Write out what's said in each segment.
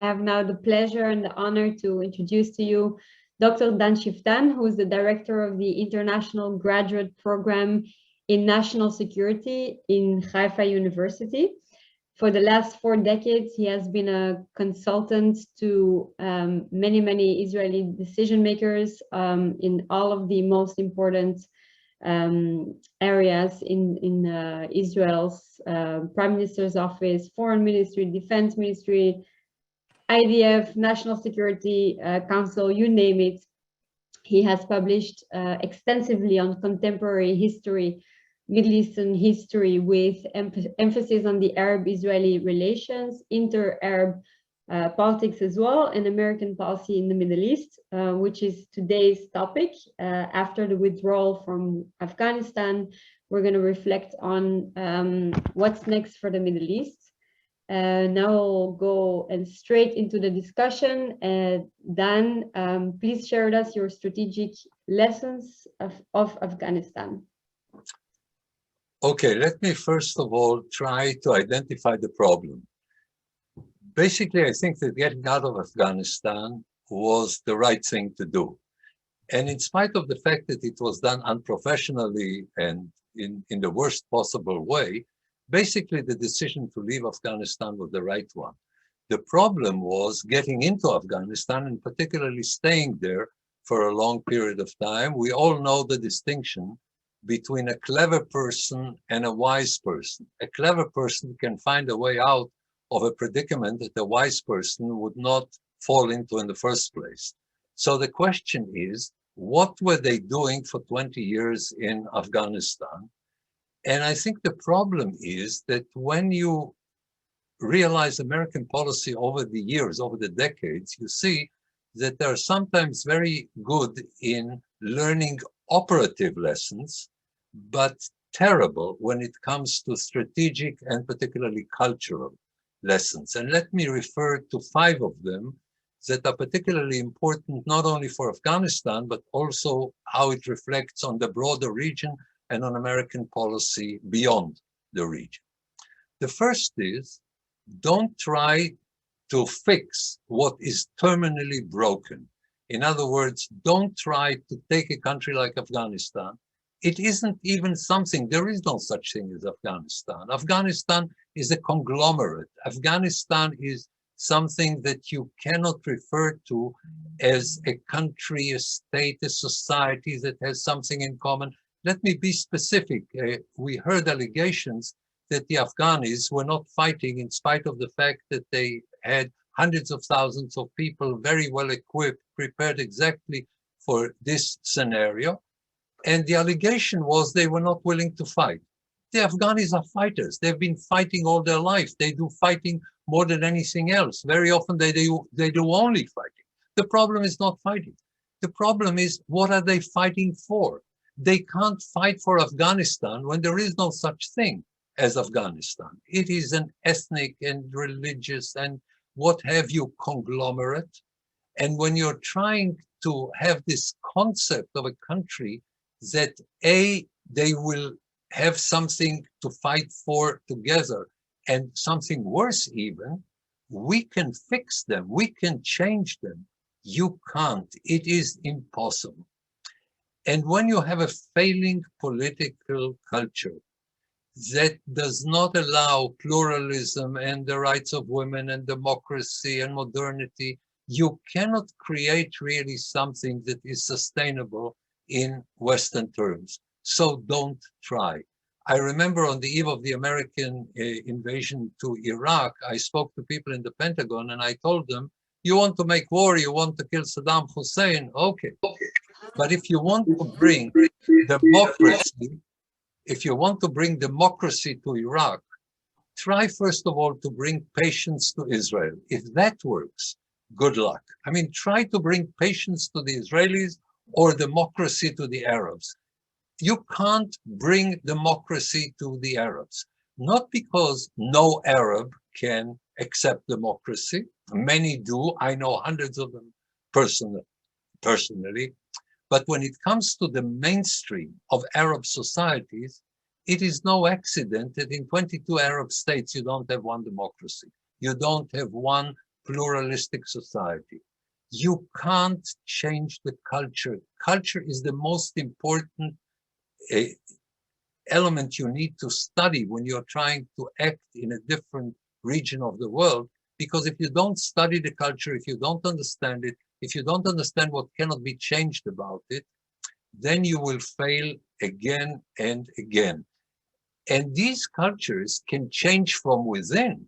I have now the pleasure and the honor to introduce to you Dr. Dan Schueftan, who is the director of the International Graduate Program in National Security in Haifa University. For the last 4 decades, he has been a consultant to many Israeli decision makers in all of the most important areas in Israel's Prime Minister's office, Foreign Ministry, Defense Ministry, IDF, National Security Council, you name it. He has published extensively on contemporary history, Middle Eastern history, with emphasis on the Arab-Israeli relations, inter-Arab politics as well, and American policy in the Middle East, which is today's topic. After the withdrawal from Afghanistan, we're going to reflect on what's next for the Middle East. Now we'll go straight into the discussion. Dan, please share with us your strategic lessons of Afghanistan. Okay, let me first of all try to identify the problem. Basically, I think that getting out of Afghanistan was the right thing to do. And in spite of the fact that it was done unprofessionally and in the worst possible way, basically the decision to leave Afghanistan was the right one. The problem was getting into Afghanistan and particularly staying there for a long period of time. We all know the distinction between a clever person and a wise person. A clever person can find a way out of a predicament that a wise person would not fall into in the first place. So the question is, what were they doing for 20 years in Afghanistan? And I think the problem is that when you realize American policy over the years, over the decades, you see that they're sometimes very good in learning operative lessons, but terrible when it comes to strategic and particularly cultural lessons. And let me refer to 5 of them that are particularly important, not only for Afghanistan, but also how it reflects on the broader region and on American policy beyond the region. The first is, don't try to fix what is terminally broken. In other words, don't try to take a country like Afghanistan. It isn't even something, there is no such thing as Afghanistan. Afghanistan is a conglomerate. Afghanistan is something that you cannot refer to as a country, a state, a society that has something in common. Let me be specific. We heard allegations that the Afghanis were not fighting in spite of the fact that they had hundreds of thousands of people very well equipped, prepared exactly for this scenario. And the allegation was they were not willing to fight. The Afghanis are fighters. They've been fighting all their life. They do fighting more than anything else. Very often they do only fighting. The problem is not fighting. The problem is, what are they fighting for? They can't fight for Afghanistan when there is no such thing as Afghanistan. It is an ethnic and religious and what have you conglomerate. And when you're trying to have this concept of a country that they will have something to fight for together, and something worse even, we can fix them, we can change them. You can't, it is impossible. And when you have a failing political culture that does not allow pluralism and the rights of women and democracy and modernity, you cannot create really something that is sustainable in Western terms. So don't try. I remember on the eve of the American invasion to Iraq, I spoke to people in the Pentagon and I told them, you want to make war, you want to kill Saddam Hussein, okay. But if you want to bring democracy, to Iraq, try first of all to bring patience to Israel. If that works, good luck. I mean, try to bring patience to the Israelis or democracy to the Arabs. You can't bring democracy to the Arabs, not because no Arab can accept democracy. Many do. I know hundreds of them personally. But when it comes to the mainstream of Arab societies, it is no accident that in 22 Arab states, you don't have one democracy. You don't have one pluralistic society. You can't change the culture. Culture is the most important element you need to study when you're trying to act in a different region of the world. Because if you don't study the culture, if you don't understand it, if you don't understand what cannot be changed about it, then you will fail again and again. And these cultures can change from within.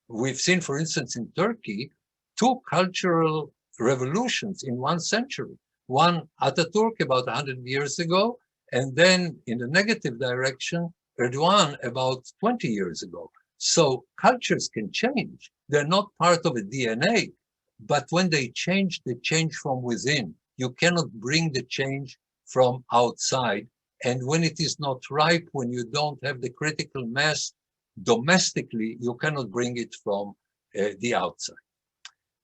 We've seen, for instance, in Turkey, 2 cultural revolutions in 1 century. One, Ataturk about 100 years ago, and then in the negative direction, Erdogan about 20 years ago. So cultures can change. They're not part of a DNA, but when they change from within. You cannot bring the change from outside. And when it is not ripe, when you don't have the critical mass domestically, you cannot bring it from the outside.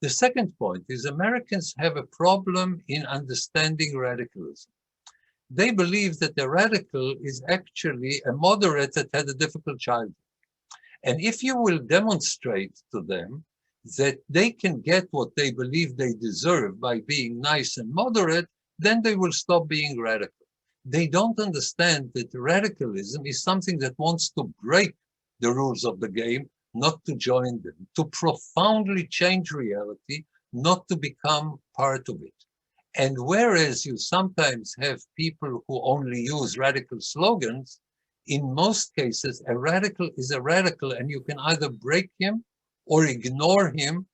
The second point is Americans have a problem in understanding radicalism. They believe that the radical is actually a moderate that had a difficult childhood. And if you will demonstrate to them that they can get what they believe they deserve by being nice and moderate, then they will stop being radical. They don't understand that radicalism is something that wants to break the rules of the game, not to join them, to profoundly change reality, not to become part of it. And whereas you sometimes have people who only use radical slogans, in most cases, a radical is a radical, and you can either break him or ignore him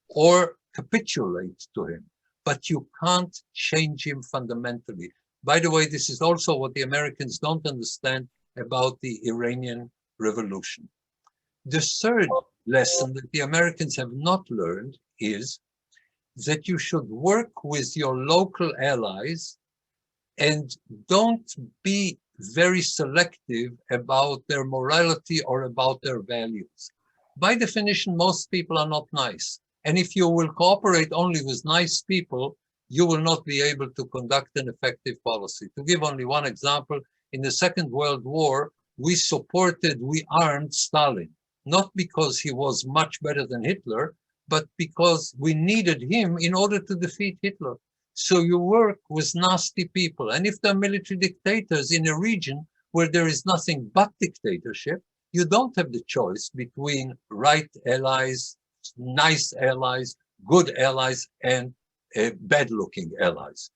or capitulate to him, but you can't change him fundamentally. By the way, this is also what the Americans don't understand about the Iranian Revolution. The third lesson that the Americans have not learned is that you should work with your local allies and don't be very selective about their morality or about their values. By definition, most people are not nice. And if you will cooperate only with nice people, you will not be able to conduct an effective policy. To give only one example, in the Second World War, we armed Stalin, not because he was much better than Hitler, but because we needed him in order to defeat Hitler. So you work with nasty people. And if there are military dictators in a region where there is nothing but dictatorship, you don't have the choice between right allies, nice allies, good allies, and bad-looking allies.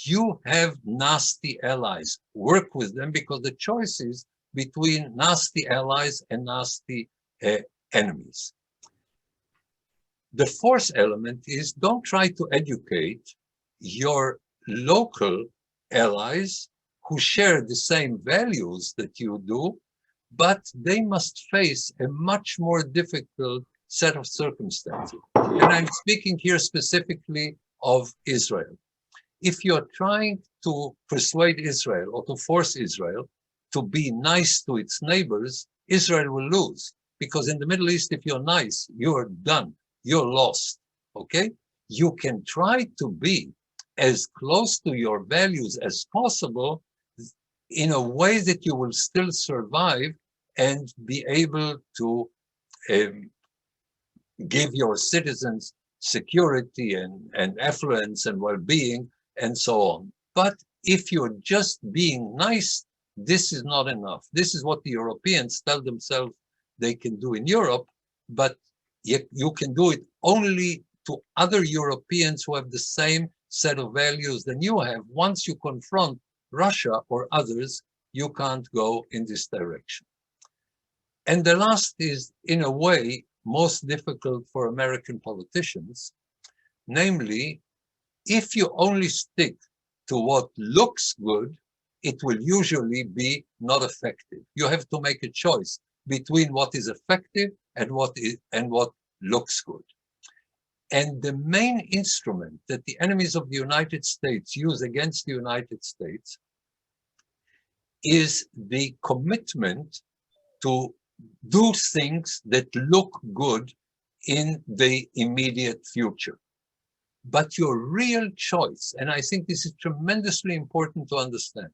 You have nasty allies. Work with them, because the choice is between nasty allies and nasty enemies. The fourth element is don't try to educate your local allies who share the same values that you do, but they must face a much more difficult set of circumstances. And I'm speaking here specifically of Israel. If you're trying to persuade Israel or to force Israel to be nice to its neighbors, Israel will lose. Because in the Middle East, if you're nice, you're done. You're lost, okay? You can try to be as close to your values as possible in a way that you will still survive and be able to give your citizens security and affluence and well-being and so on. But if you're just being nice, this is not enough. This is what the Europeans tell themselves they can do in Europe, but you can do it only to other Europeans who have the same set of values than you have. Once you confront Russia or others, you can't go in this direction. And the last is, in a way, most difficult for American politicians, namely, if you only stick to what looks good, it will usually be not effective. You have to make a choice between what is effective and what looks good. And the main instrument that the enemies of the United States use against the United States is the commitment to do things that look good in the immediate future. But your real choice, and I think this is tremendously important to understand,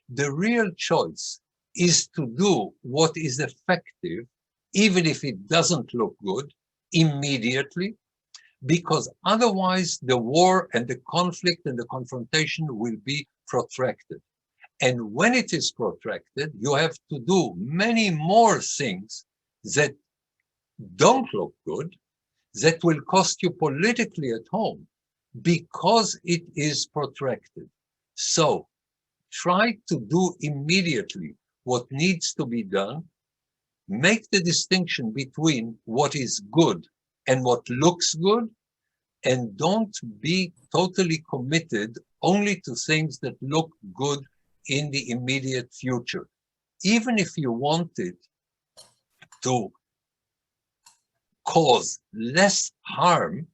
the real choice is to do what is effective, even if it doesn't look good, immediately, because otherwise the war and the conflict and the confrontation will be protracted. And when it is protracted, you have to do many more things that don't look good, that will cost you politically at home because it is protracted. So try to do immediately what needs to be done. Make the distinction between what is good and what looks good, and don't be totally committed only to things that look good in the immediate future. Even if you wanted to cause less harm,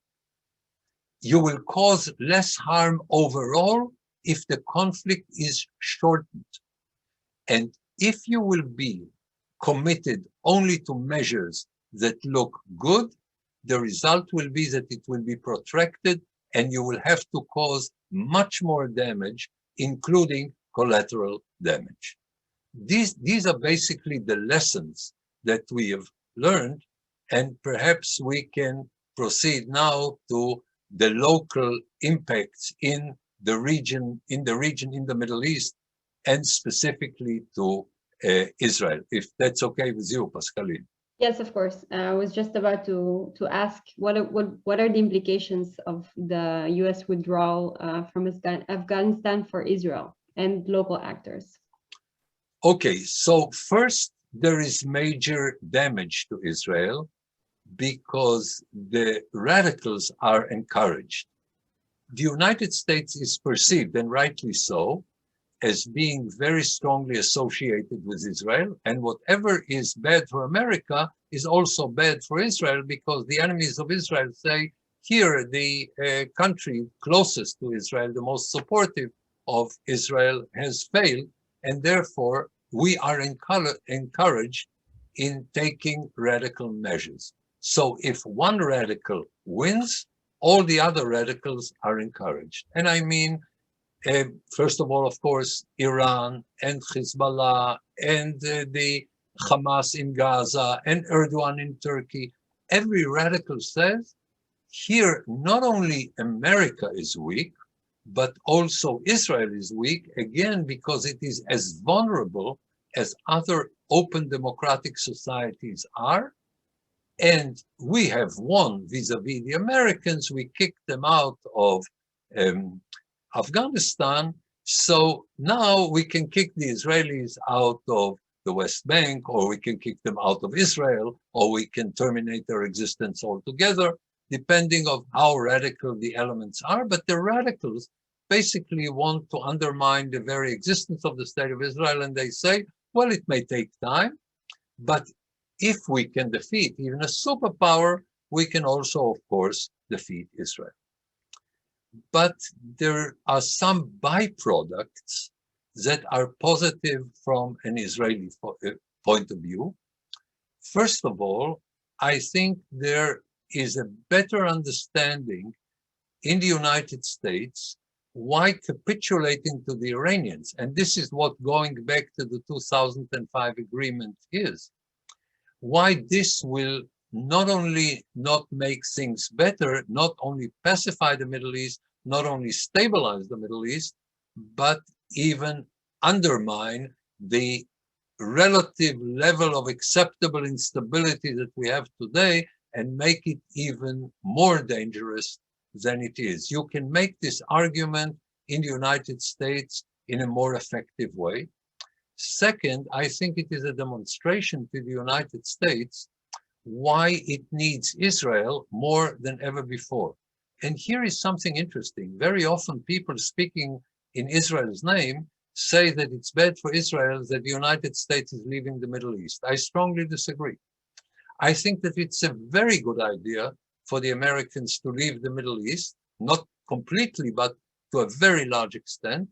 you will cause less harm overall if the conflict is shortened. And if you will be committed only to measures that look good, the result will be that it will be protracted and you will have to cause much more damage, including collateral damage. These are basically the lessons that we have learned, and perhaps we can proceed now to the local impacts in the region, in the Middle East, and specifically to Israel, if that's okay with you, Pascaline. Yes, of course. I was just about to ask what are the implications of the U.S. withdrawal from Afghanistan for Israel and local actors? Okay, so first, there is major damage to Israel because the radicals are encouraged. The United States is perceived, and rightly so, as being very strongly associated with Israel, and whatever is bad for America is also bad for Israel, because the enemies of Israel say, here, the country closest to Israel, the most supportive of Israel, has failed, and therefore we are encouraged in taking radical measures. So if one radical wins, all the other radicals are encouraged. And I mean, first of all, of course, Iran and Hezbollah and the Hamas in Gaza and Erdogan in Turkey. Every radical says, here, not only America is weak, but also Israel is weak, again, because it is as vulnerable as other open democratic societies are. And we have won vis-a-vis the Americans. We kicked them out of Afghanistan. So now we can kick the Israelis out of the West Bank, or we can kick them out of Israel, or we can terminate their existence altogether, depending on how radical the elements are. But the radicals basically want to undermine the very existence of the state of Israel. And they say, well, it may take time, but if we can defeat even a superpower, we can also, of course, defeat Israel. But there are some byproducts that are positive from an Israeli point of view. First of all, I think there is a better understanding in the United States why capitulating to the Iranians, and this is what going back to the 2005 agreement is, why this will not only not make things better, not only pacify the Middle East, not only stabilize the Middle East, but even undermine the relative level of acceptable instability that we have today and make it even more dangerous than it is. You can make this argument in the United States in a more effective way. Second, I think it is a demonstration to the United States why it needs Israel more than ever before. And here is something interesting. Very often people speaking in Israel's name say that it's bad for Israel that the United States is leaving the Middle East. I strongly disagree. I think that it's a very good idea for the Americans to leave the Middle East, not completely, but to a very large extent.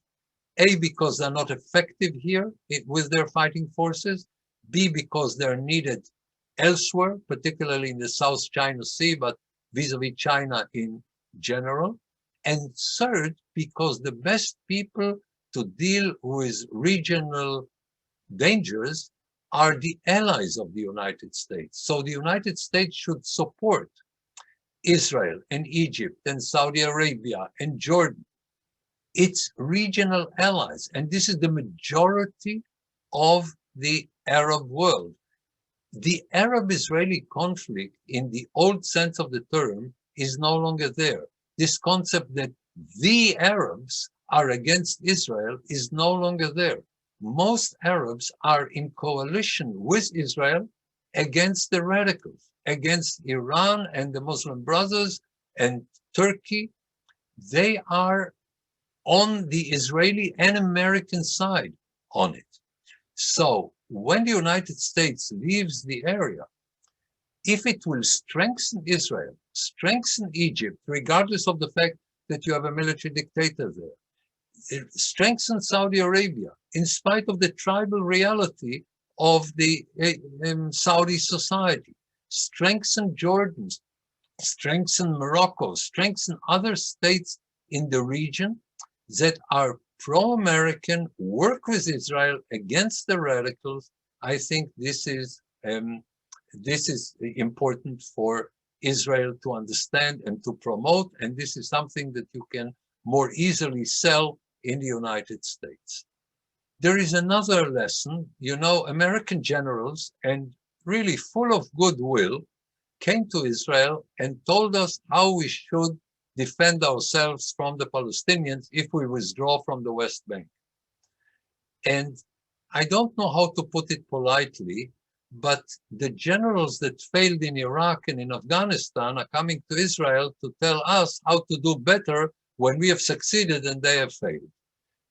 A, because they're not effective here with their fighting forces. B, because they're needed elsewhere, particularly in the South China Sea, but vis-a-vis China in general. And third, because the best people to deal with regional dangers are the allies of the United States. So the United States should support Israel and Egypt and Saudi Arabia and Jordan. It's regional allies, and this is the majority of the Arab world. The Arab-Israeli conflict, in the old sense of the term, is no longer there. This concept that the Arabs are against Israel is no longer there. Most Arabs are in coalition with Israel against the radicals, against Iran and the Muslim Brothers and Turkey. They are on the Israeli and American side on it. So when the United States leaves the area, if it will strengthen Israel, strengthen Egypt, regardless of the fact that you have a military dictator there, strengthen Saudi Arabia, in spite of the tribal reality of the Saudi society, strengthen Jordan, strengthen Morocco, strengthen other states in the region that are pro-American, work with Israel against the radicals. I think this is important for Israel to understand and to promote, and this is something that you can more easily sell in the United States. There is another lesson. You know, American generals, and really full of goodwill, came to Israel and told us how we should defend ourselves from the Palestinians if we withdraw from the West Bank. And I don't know how to put it politely, but the generals that failed in Iraq and in Afghanistan are coming to Israel to tell us how to do better when we have succeeded and they have failed.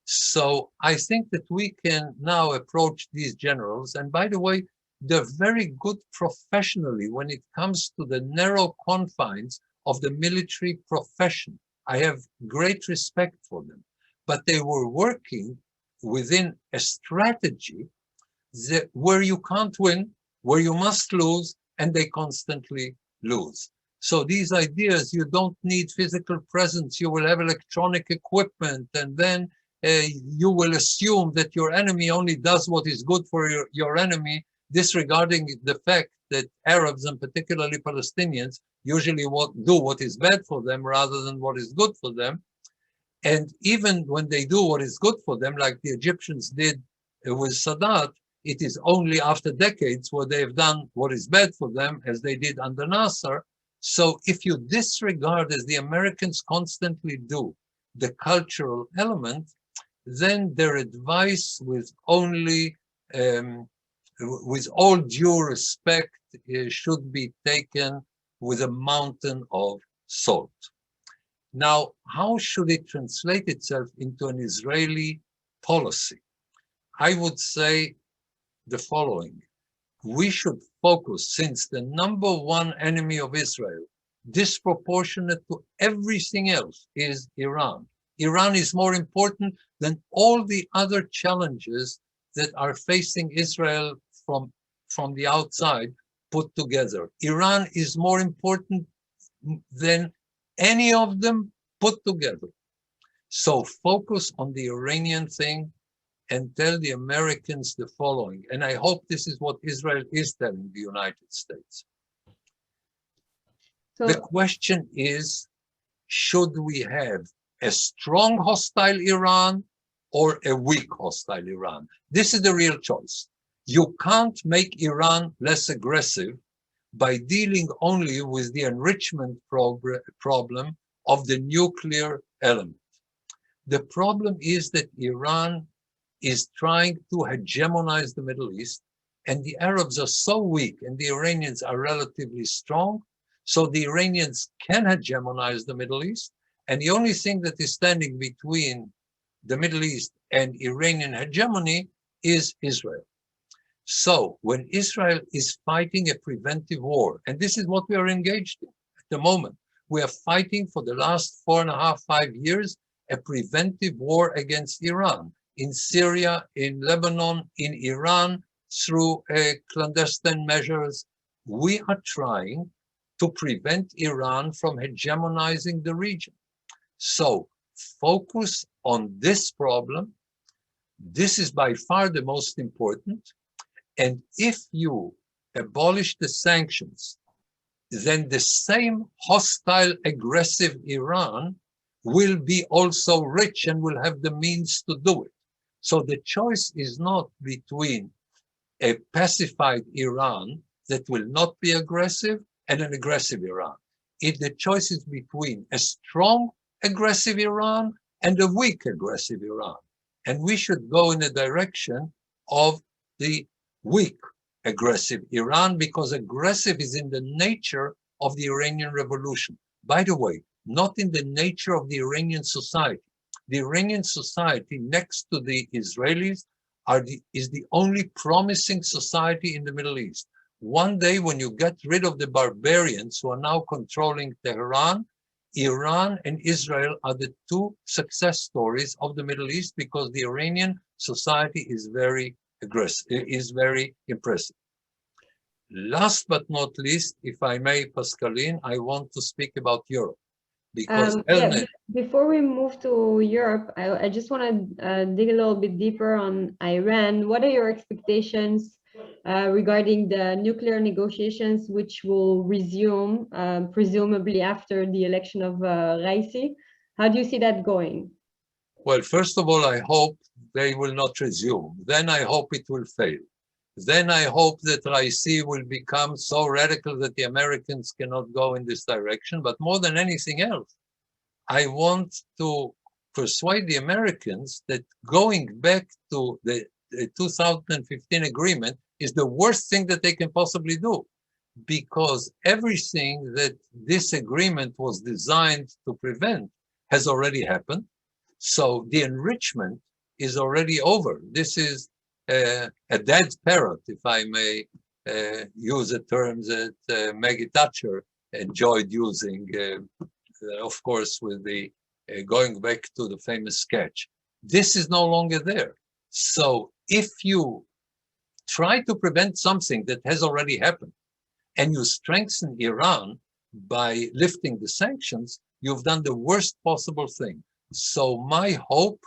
So I think that we can now approach these generals. And by the way, they're very good professionally when it comes to the narrow confines of the military profession. I have great respect for them, but they were working within a strategy that where you can't win, where you must lose, and they constantly lose. So these ideas, you don't need physical presence, you will have electronic equipment, and then you will assume that your enemy only does what is good for your enemy, disregarding the fact that Arabs, and particularly Palestinians, usually do what is bad for them rather than what is good for them. And even when they do what is good for them, like the Egyptians did with Sadat, it is only after decades where they have done what is bad for them, as they did under Nasser. So if you disregard, as the Americans constantly do, the cultural element, then their advice with only, with all due respect, should be taken with a mountain of salt. Now, how should it translate itself into an Israeli policy? I would say the following. We should focus, since the number one enemy of Israel, disproportionate to everything else, is Iran. Iran is more important than all the other challenges that are facing Israel from the outside put together. Iran is more important than any of them put together. So focus on the Iranian thing and tell the Americans the following. And I hope this is what Israel is telling the United States. So the question is, should we have a strong hostile Iran or a weak hostile Iran? This is the real choice. You can't make Iran less aggressive by dealing only with the enrichment problem of the nuclear element. The problem is that Iran is trying to hegemonize the Middle East, and the Arabs are so weak and the Iranians are relatively strong, so the Iranians can hegemonize the Middle East, and the only thing that is standing between the Middle East and Iranian hegemony is Israel. So when Israel is fighting a preventive war, and this is what we are engaged in at the moment, we are fighting for the last 4.5, 5 years, a preventive war against Iran in Syria, in Lebanon, in Iran, through clandestine measures. We are trying to prevent Iran from hegemonizing the region. So focus on this problem. This is by far the most important. And if you abolish the sanctions, then the same hostile, aggressive Iran will be also rich and will have the means to do it. So the choice is not between a pacified Iran that will not be aggressive and an aggressive Iran. The choice is between a strong, aggressive Iran and a weak, aggressive Iran. And we should go in the direction of the weak, aggressive Iran, because aggressive is in the nature of the Iranian revolution. By the way, not in the nature of the Iranian society. The Iranian society, next to the Israelis, is the only promising society in the Middle East. One day, when you get rid of the barbarians who are now controlling Tehran, Iran and Israel are the two success stories of the Middle East, because the Iranian society is very aggressive, is very impressive. Last but not least, if I may, Pascaline, I want to speak about Europe. Because before we move to Europe, I just want to dig a little bit deeper on Iran. What are your expectations regarding the nuclear negotiations, which will resume presumably after the election of Raisi? How do you see that going? Well, first of all, I hope they will not resume. Then I hope it will fail. Then I hope that Raisi will become so radical that the Americans cannot go in this direction. But more than anything else, I want to persuade the Americans that going back to the 2015 agreement is the worst thing that they can possibly do, because everything that this agreement was designed to prevent has already happened. So the enrichment is already over. This is a dead parrot, if I may use a term that Maggie Thatcher enjoyed using, of course, with the going back to the famous sketch. This is no longer there. So if you try to prevent something that has already happened and you strengthen Iran by lifting the sanctions, you've done the worst possible thing. So my hope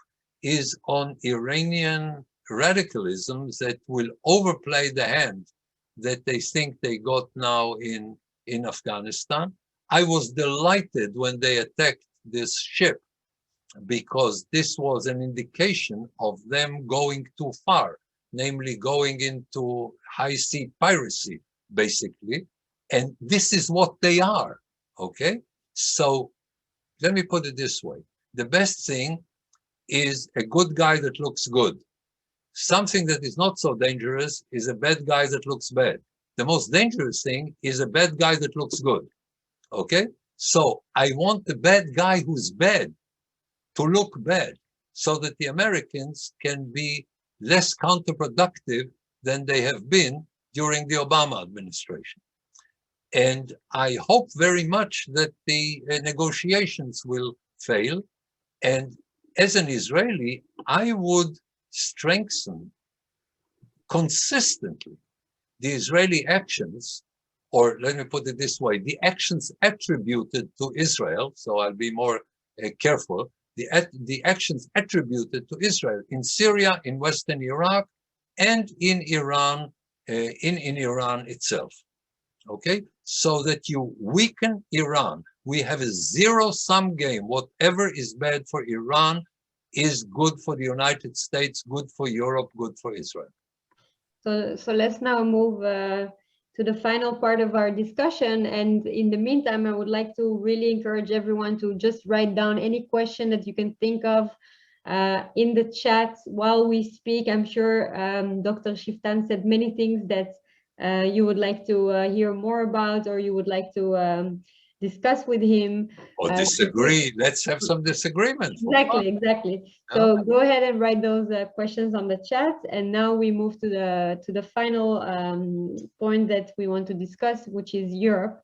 is on Iranian radicalism that will overplay the hand that they think they got now in Afghanistan. I was delighted when they attacked this ship, because this was an indication of them going too far, namely going into high sea piracy, basically. And this is what they are, okay? So let me put it this way. The best thing is a good guy that looks good. Something that is not so dangerous is a bad guy that looks bad. The most dangerous thing is a bad guy that looks good, okay? So I want the bad guy who's bad to look bad, so that the Americans can be less counterproductive than they have been during the Obama administration. And I hope very much that the negotiations will fail. And as an Israeli, I would strengthen consistently the Israeli actions, or let me put it this way, the actions attributed to Israel, so I'll be more careful, the actions attributed to Israel in Syria, in Western Iraq, and in Iran, in Iran itself, okay? So that you weaken Iran. We have a zero-sum game. Whatever is bad for Iran is good for the United States, good for Europe, good for Israel. So let's now move to the final part of our discussion. And in the meantime, I would like to really encourage everyone to just write down any question that you can think of in the chat while we speak. I'm sure Dr. Schueftan said many things that you would like to hear more about, or you would like to discuss with him. Or disagree. Let's have some disagreement. Exactly. So go ahead and write those questions on the chat. And now we move to the final point that we want to discuss, which is Europe,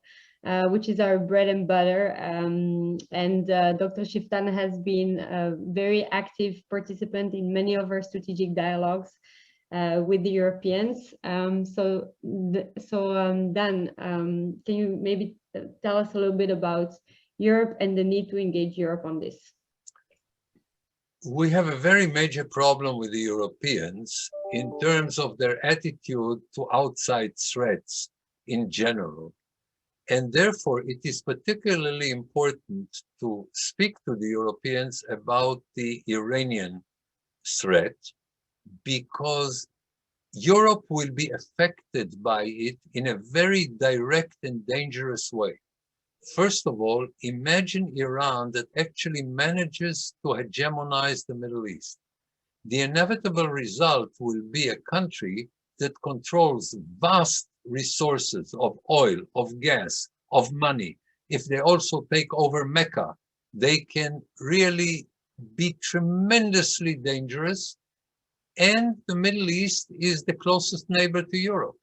which is our bread and butter. And Dr. Schueftan has been a very active participant in many of our strategic dialogues with the Europeans. Dan, can you maybe tell us a little bit about Europe and the need to engage Europe on this? We have a very major problem with the Europeans in terms of their attitude to outside threats in general. And therefore, it is particularly important to speak to the Europeans about the Iranian threat, because Europe will be affected by it in a very direct and dangerous way. First of all, imagine Iran that actually manages to hegemonize the Middle East. The inevitable result will be a country that controls vast resources of oil, of gas, of money. If they also take over Mecca, they can really be tremendously dangerous. And the Middle East is the closest neighbor to Europe.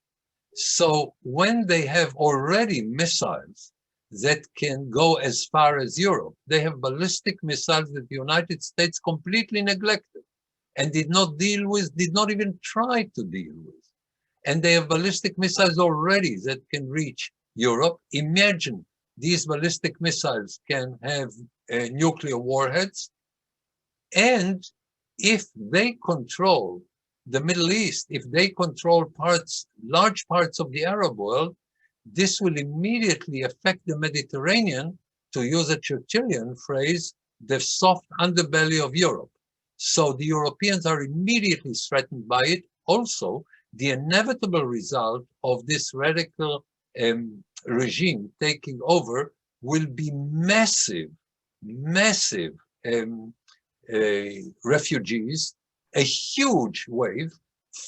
So when they have already missiles that can go as far as Europe, they have ballistic missiles that the United States completely neglected and did not deal with, did not even try to deal with. And they have ballistic missiles already that can reach Europe. Imagine these ballistic missiles can have nuclear warheads. And if they control the Middle East, if they control large parts of the Arab world, this will immediately affect the Mediterranean, to use a Churchillian phrase, the soft underbelly of Europe. So the Europeans are immediately threatened by it. Also, the inevitable result of this radical regime taking over will be massive refugees, a huge wave,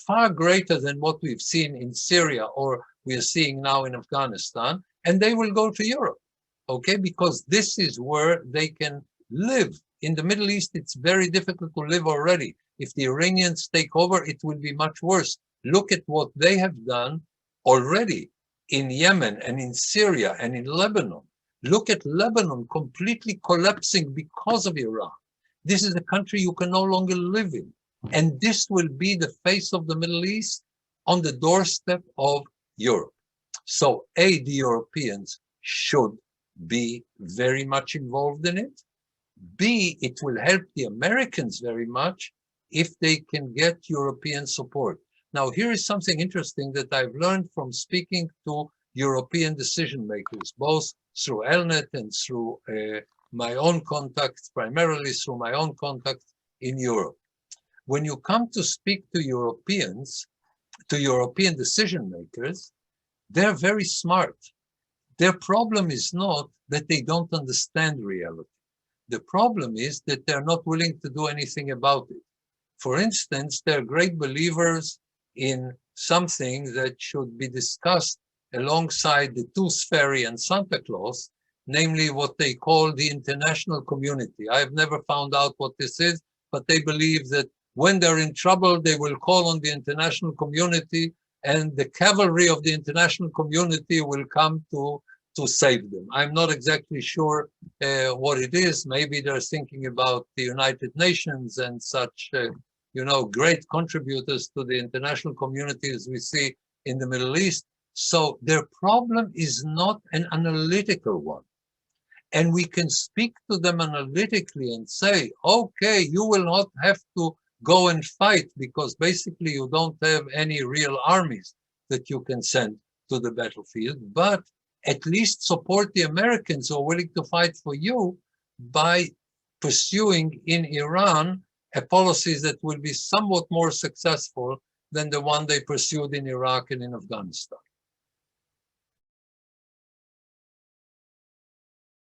far greater than what we've seen in Syria or we are seeing now in Afghanistan, and they will go to Europe, okay? Because this is where they can live. In the Middle East, it's very difficult to live already. If the Iranians take over, it will be much worse. Look at what they have done already in Yemen and in Syria and in Lebanon. Look at Lebanon completely collapsing because of Iran. This is a country you can no longer live in. And this will be the face of the Middle East on the doorstep of Europe. So A, the Europeans should be very much involved in it. B, it will help the Americans very much if they can get European support. Now, here is something interesting that I've learned from speaking to European decision makers, both through Elnet and through my own contacts, primarily through my own contacts in Europe. When you come to speak to Europeans, to European decision makers, they're very smart. Their problem is not that they don't understand reality. The problem is that they're not willing to do anything about it. For instance, they're great believers in something that should be discussed alongside the Tooth Fairy and Santa Claus, namely what they call the international community. I've never found out what this is, but they believe that when they're in trouble, they will call on the international community, and the cavalry of the international community will come to save them. I'm not exactly sure what it is. Maybe they're thinking about the United Nations and such, great contributors to the international community as we see in the Middle East. So their problem is not an analytical one. And we can speak to them analytically and say, okay, you will not have to go and fight because basically you don't have any real armies that you can send to the battlefield, but at least support the Americans who are willing to fight for you by pursuing in Iran a policy that will be somewhat more successful than the one they pursued in Iraq and in Afghanistan.